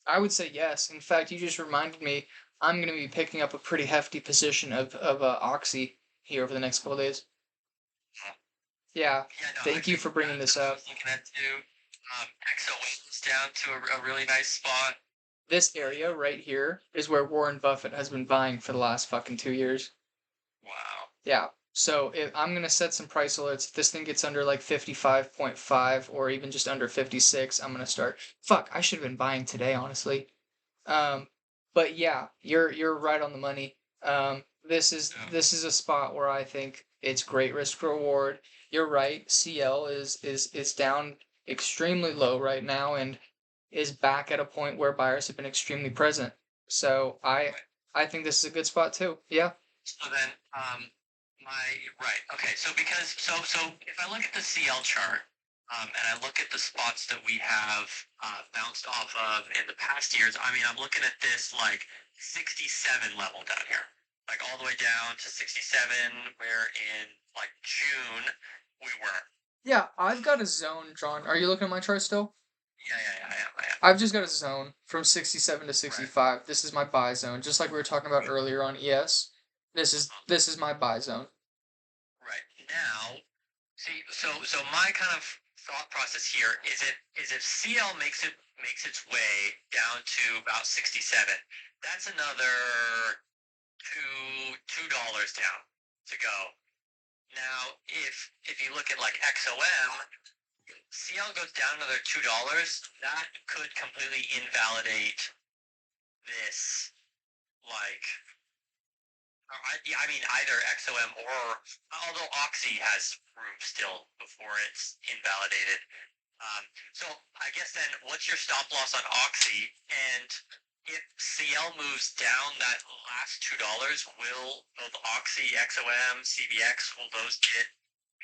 I would say yes. In fact, you just reminded me I'm going to be picking up a pretty hefty position of Oxy here over the next couple of days. Yeah. Yeah, no, I Thank you mean, for bringing that's this what I up. was looking at too. XOA is down to a really nice spot. This area right here is where Warren Buffett has been buying for the last fucking 2 years. Wow. Yeah. So I'm going to set some price alerts. If this thing gets under like 55.5 or even just under 56, I'm going to start. Fuck, I should have been buying today, honestly. Um, but yeah, you're right on the money. This is Yeah. this is a spot where I think it's great risk reward. You're right. CL is down extremely low right now and is back at a point where buyers have been extremely present. So I Right. I think this is a good spot too. Yeah. So then, my right. Okay. So because so if I look at the CL chart, and I look at the spots that we have bounced off of in the past years, I mean, I'm looking at this like 67 level down here, like all the way down to 67, where in like June we were. Yeah, I've got a zone drawn. Are you looking at my chart still? Yeah, I am. I am. I've just got a zone from 67 to Right. 65. This is my buy zone, just like we were talking about earlier on ES. This is my buy zone. Right. Now, see, so my kind of thought process here is if CL makes its way down to about 67, that's another $2 down to go. Now, if you look at like XOM, CL goes down another $2, that could completely invalidate this, like, I mean, either XOM or, although Oxy has room still before it's invalidated. So I guess then, what's your stop loss on Oxy? And if CL moves down that last $2, will both Oxy, XOM, CVX, will those get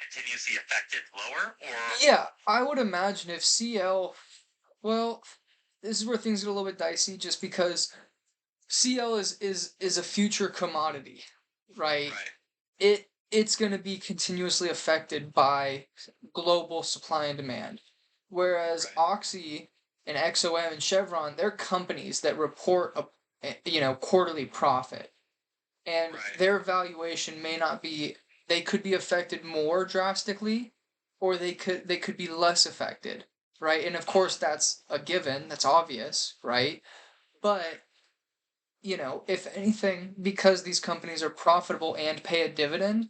continuously affected lower? Or Yeah, I would imagine if CL, well, this is where things get a little bit dicey, just because CL is a future commodity, right? right, It's going to be continuously affected by global supply and demand. Whereas right, Oxy and XOM and Chevron, they're companies that report quarterly profit. And right, their valuation may not be, they could be affected more drastically or they could be less affected, right? And of course that's a given, that's obvious, right? But if anything, because these companies are profitable and pay a dividend,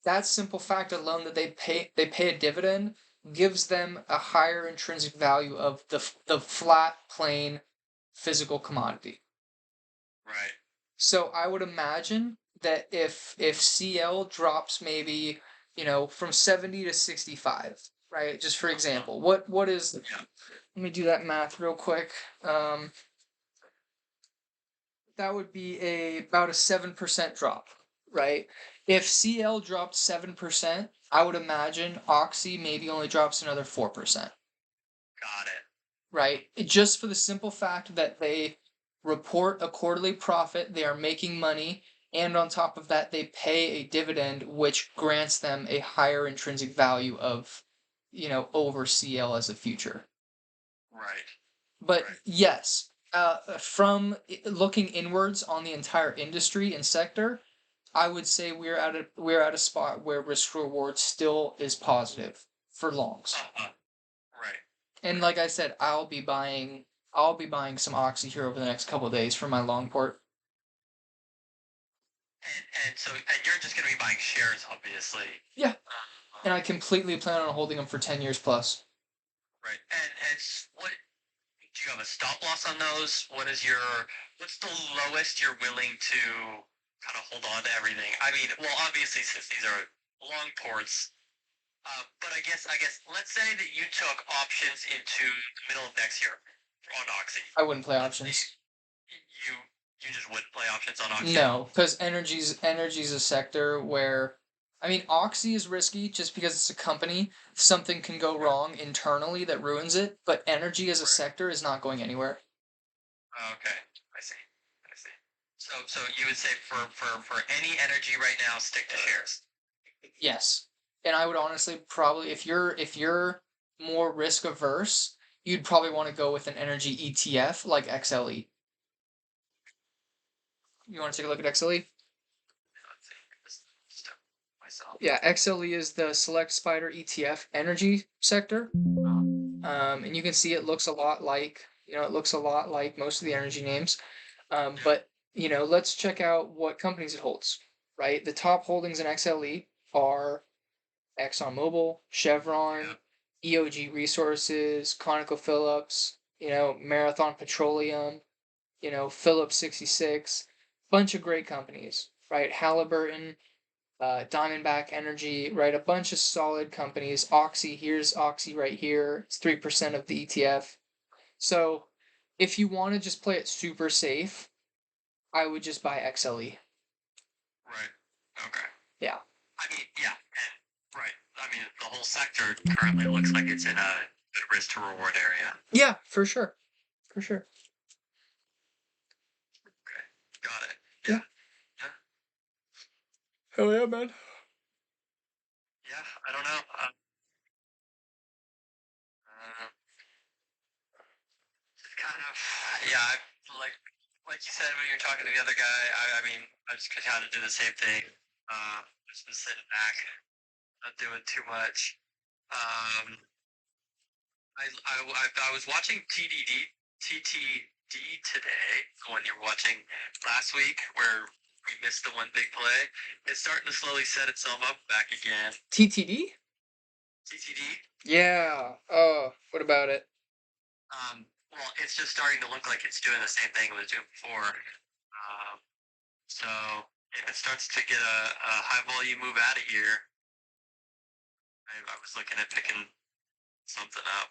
that simple fact alone that they pay a dividend gives them a higher intrinsic value of the flat plain physical commodity. right. So I would imagine that if CL drops maybe, from 70 to 65, right? Just for example, what is Yeah. let me do that math real quick. Um, that would be about a 7% drop, right? If CL dropped 7%, I would imagine Oxy maybe only drops another 4%, Got it. right? Just for the simple fact that they report a quarterly profit, they are making money, and on top of that, they pay a dividend, which grants them a higher intrinsic value of, over CL as a future. Right. But Right. yes, from looking inwards on the entire industry and sector, I would say we're at a spot where risk reward still is positive for longs. Right. And Right. like I said, I'll be buying some Oxy here over the next couple of days for my long port. And you're just gonna be buying shares, obviously. Yeah, and Um, I completely plan on holding them for 10 years plus. right. And what do you have a stop loss on those? What's the lowest you're willing to kind of hold on to everything? I mean, well, obviously since these are long ports, but I guess let's say that you took options into the middle of next year on Oxy. I wouldn't play Let's say options. you you just wouldn't play options on Oxy at No, all. because energy's a sector where, I mean, Oxy is risky just because it's a company. Something can go Yeah. wrong internally that ruins it, but energy as a Right. sector is not going anywhere. Okay. I see. I see. So you would say for any energy right now, stick to shares. Yes. And I would honestly probably, if you're more risk averse, you'd probably want to go with an energy ETF like XLE. You want to take a look at XLE? Let's see. Just myself. Yeah, XLE is the Select Spider ETF energy sector. And you can see it looks a lot like most of the energy names. Yeah. But let's check out what companies it holds. Right, the top holdings in XLE are ExxonMobil, Yeah. Chevron, EOG Resources, ConocoPhillips, Marathon Petroleum, Phillips 66, bunch of great companies, right? Halliburton, Diamondback Energy, right? A bunch of solid companies. Oxy, here's Oxy right here. It's 3% of the ETF. So if you want to just play it super safe, I would just buy XLE. Right. Okay. Yeah. I mean, yeah, and right. I mean, the whole sector currently looks like it's in a good risk to reward area. Yeah, for sure. For sure. Okay, got it. Yeah. Yeah, yeah, Hell yeah, man. yeah. I don't know. Uh, it's kind of yeah. Like you said when you're talking to the other guy. I mean, I just kind of do the same thing. Just been sitting back, not doing too much. Um, I was watching TTD today, the one you were watching last week, where we missed the one big play. It's starting to slowly set itself up back again. TTD? TTD. Yeah. Oh, what about it? Well, it's just starting to look like it's doing the same thing it was doing before. So if it starts to get a high volume move out of here, I was looking at picking something up.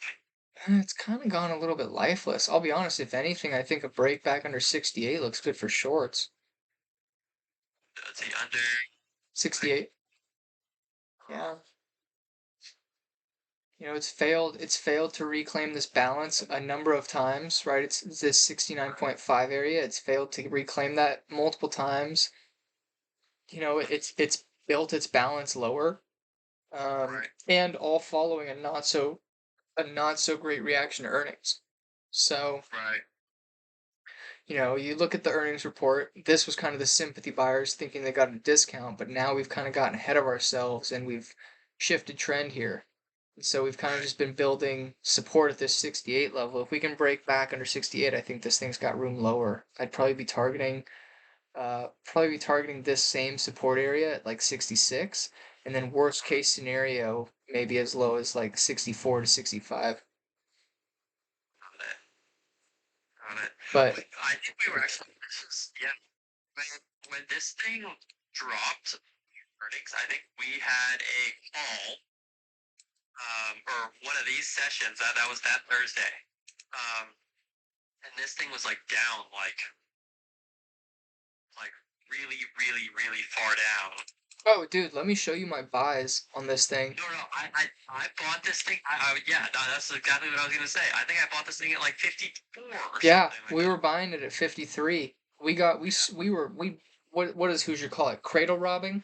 It's kind of gone a little bit lifeless. I'll be honest, if anything, I think a break back under 68 looks good for shorts. Let's see, under. 68. Yeah. It's failed to reclaim this balance a number of times, right? It's this 69.5 area. It's failed to reclaim that multiple times. It's built its balance lower. Right. And all following a not so great reaction to earnings. So, Right. you look at the earnings report, this was kind of the sympathy buyers thinking they got a discount, but now we've kind of gotten ahead of ourselves and we've shifted trend here. And so we've kind of Right. just been building support at this 68 level. If we can break back under 68, I think this thing's got room lower. I'd probably be targeting this same support area at like 66, and then worst case scenario, maybe as low as like 64 to 65. Got it. Got it. But I think we were actually. Yeah. when this thing dropped earnings, I think we had a call, or one of these sessions. That was that Thursday, um, and this thing was like down, like really, really, really far down. Oh, dude, let me show you my buys on this thing. No, I bought this thing. Yeah, no, that's exactly what I was gonna say. I think I bought this thing at like 54 or Yeah, something like we that. were buying it at 53. We got we were we what does Hoosier call it? Cradle robbing?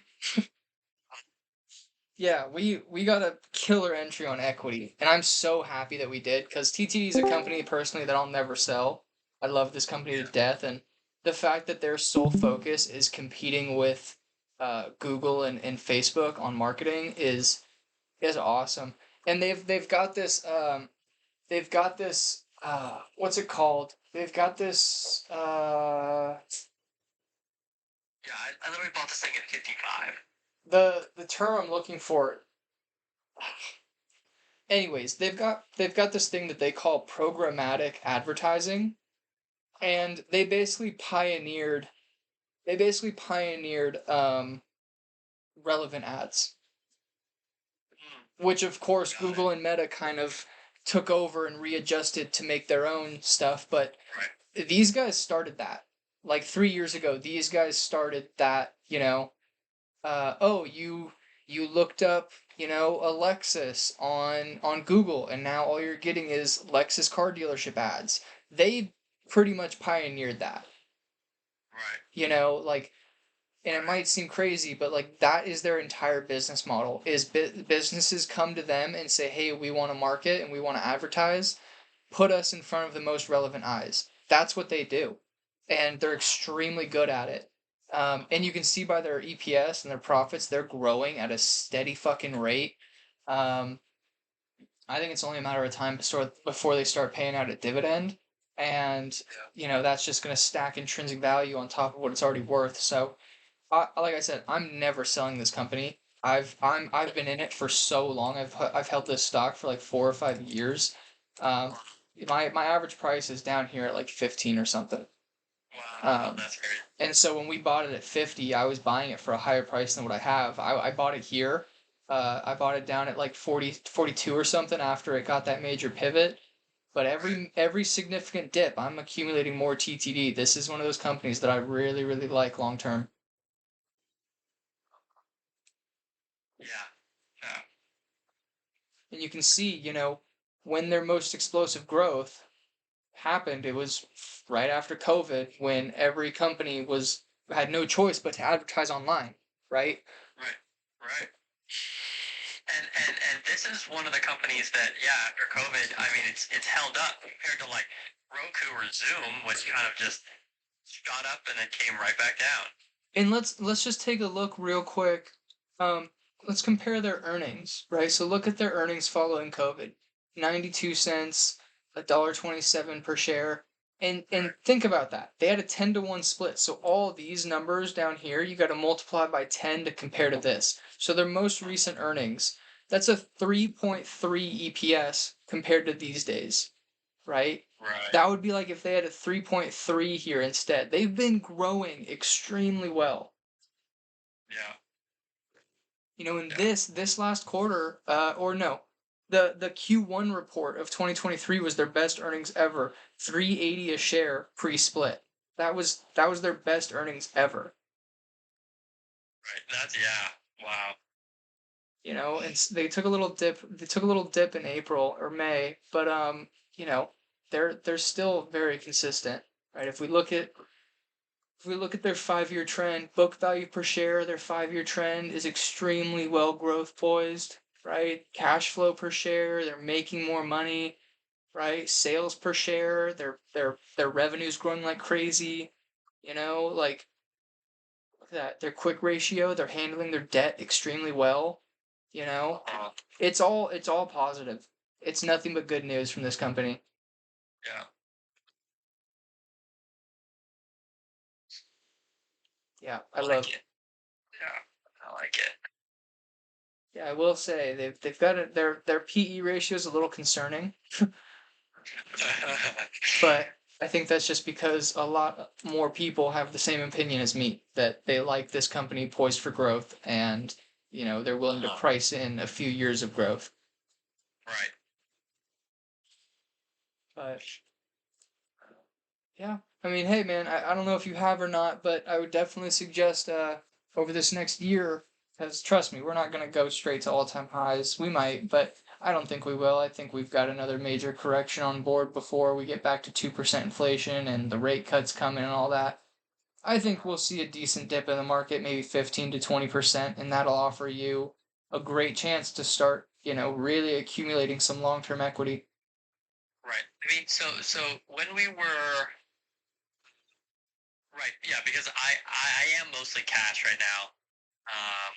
Yeah, we got a killer entry on equity, and I'm so happy that we did because TTD is a company personally that I'll never sell. I love this company to Yeah, death, and the fact that their sole focus is competing with Google and Facebook on marketing is awesome. And they've got this what's it called? They've got this yeah. I literally bought this thing at 55. the term I'm looking for. Anyways, they've got this thing that they call programmatic advertising, and they basically pioneered relevant ads, which of course Got it. Google and Meta kind of took over and readjusted to make their own stuff, but Right. these guys started that. Like 3 years ago, these guys started that, oh, you looked up, a Lexus on Google, and now all you're getting is Lexus car dealership ads. They pretty much pioneered that. Right. Like, and it Right. might seem crazy, but like that is their entire business model. Is businesses come to them and say, "Hey, we want to market and we want to advertise. Put us in front of the most relevant eyes." That's what they do, and they're extremely good at it. And you can see by their EPS and their profits, they're growing at a steady fucking rate. Um, I think it's only a matter of time before they start paying out a dividend, and Yeah. that's just going to stack intrinsic value on top of what it's already worth. So, like I said, I'm never selling this company. I've been in it for so long. I've held this stock for like 4 or 5 years. Um, my average price is down here at like 15 or something. Wow, Um, that's great. and so when we bought it at 50, I was buying it for a higher price than what I have. I bought it here. I bought it down at like 40, 42 or something after it got that major pivot. But Right. every significant dip, I'm accumulating more TTD. This is one of those companies that I really, really like long term. Yeah. Yeah. And you can see, when their most explosive growth happened, it was right after COVID when every company was had no choice but to advertise online, right? Right. Right. And this is one of the companies that, yeah, after COVID, I mean, it's held up compared to like Roku or Zoom, which kind of just shot up and then came right back down. And let's just take a look real quick. Um, let's compare their earnings, right? So look at their earnings following COVID. 92 cents, $1.27 per share. And Right. think about that. They had a 10-to-1 split. So all these numbers down here, you got to multiply by 10 to compare to this. So their most recent earnings, that's a 3.3 EPS compared to these days, right? Right. That would be like if they had a 3.3 here instead. They've been growing extremely well. Yeah. In Yeah. this last quarter, or no, the Q1 report of 2023 was their best earnings ever, 380 a share pre-split. That was their best earnings ever. Right. That's, yeah. Wow. And they took a little dip. They took a little dip in April or May, but they're still very consistent, right? If we look at their 5-year trend, book value per share, their 5-year trend is extremely well growth poised, right? Cash flow per share, they're making more money, right? Sales per share, their revenue's growing like crazy, like look at that. Their quick ratio, they're handling their debt extremely well, you know. Uh, It's all positive. It's nothing but good news from this company. yeah. Yeah, I I like love. it. Yeah. I like it. Yeah, I will say they've got their PE ratio is a little concerning, but I think that's just because a lot more people have the same opinion as me, that they like this company poised for growth, and they're willing to Uh-huh. price in a few years of growth. Right. But yeah, I mean, hey man, I don't know if you have or not, but I would definitely suggest over this next year, because trust me, we're not gonna go straight to all-time highs. We might, but I don't think we will. I think we've got another major correction on board before we get back to 2% inflation and the rate cuts coming and all that. I think we'll see a decent dip in the market, maybe 15 to 20%, and that'll offer you a great chance to start, really accumulating some long-term equity. Right. I mean, so when we were right, yeah, because I am mostly cash right now, um,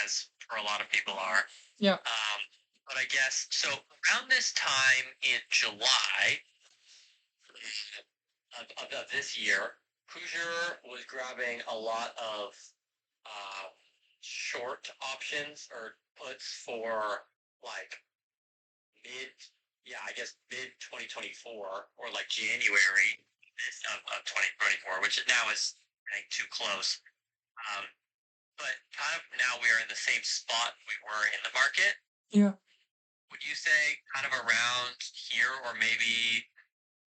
as for a lot of people are. Yeah. But I guess so. Around this time in July of this year, Hoosier was grabbing a lot of uh, short options or puts for like mid, yeah, I guess mid 2024 or like January of 2024, which now is I think too close. Um, but kind of now we are in the same spot we were in the market. Yeah. Would you say kind of around here or maybe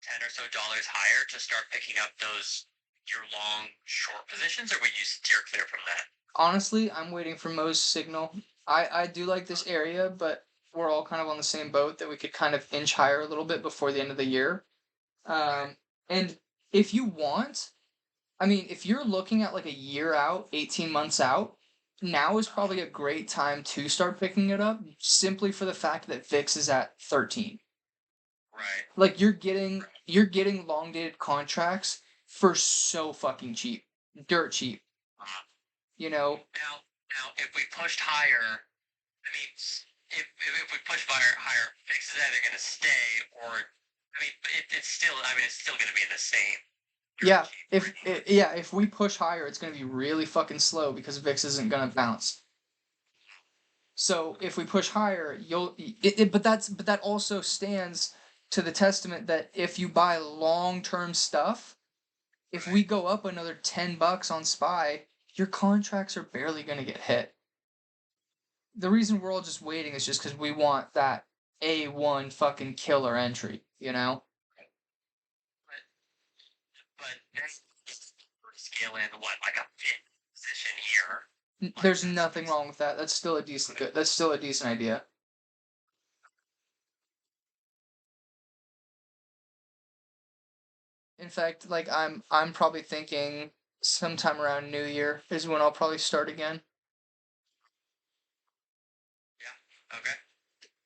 10 or so dollars higher to start picking up those year long short positions, or would you steer clear from that? Honestly, I'm waiting for Mo's signal. I do like this area, but we're all kind of on the same boat that we could kind of inch higher a little bit before the end of the year. Right. And if you want, I mean, if you're looking at like a year out, 18 months out, now is probably a great time to start picking it up simply for the fact that VIX is at 13. Right. Like you're getting long dated contracts for so fucking cheap. Dirt cheap, Uh, you know. now, if we pushed higher, I mean, if we push higher, fix is either going to stay or, I mean, it's still, I mean, it's still going to be the same. Yeah, if we push higher, it's going to be really fucking slow because VIX isn't going to bounce. So if we push higher, but that also stands to the testament that if you buy long-term stuff, if we go up another $10 on SPY, your contracts are barely going to get hit. The reason we're all just waiting is just because we want that A1 fucking killer entry, you know? But that's scale in what, like a fifth position here. There's nothing wrong with that. That's still a decent idea. In fact, like I'm probably thinking sometime around New Year is when I'll probably start again. Yeah. Okay.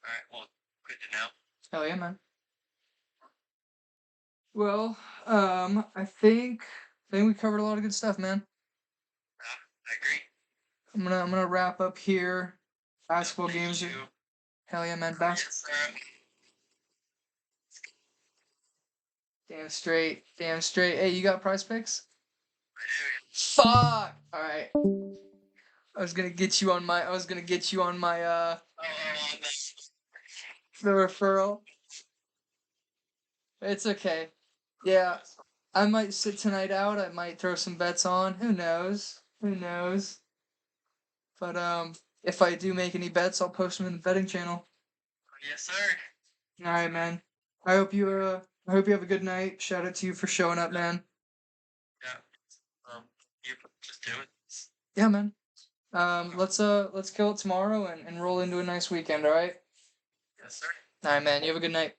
All right. Well, good to know. Hell yeah, man. Well, I think we covered a lot of good stuff, man. I agree. I'm gonna wrap up here. Basketball Thank games are you. hell yeah, man. Yes, sir. Damn straight, damn straight. Hey, you got Prize Picks? I do. Fuck. All right. I was gonna get you on my the referral. It's okay. Yeah, I might sit tonight out. I might throw some bets on. Who knows? Who knows? But if I do make any bets, I'll post them in the betting channel. Yes, sir. All right, man. I hope you have a good night. Shout out to you for showing up, man. Yeah. You just do it. Yeah, man. Let's kill it tomorrow and roll into a nice weekend. All right. Yes, sir. All right, man. You have a good night.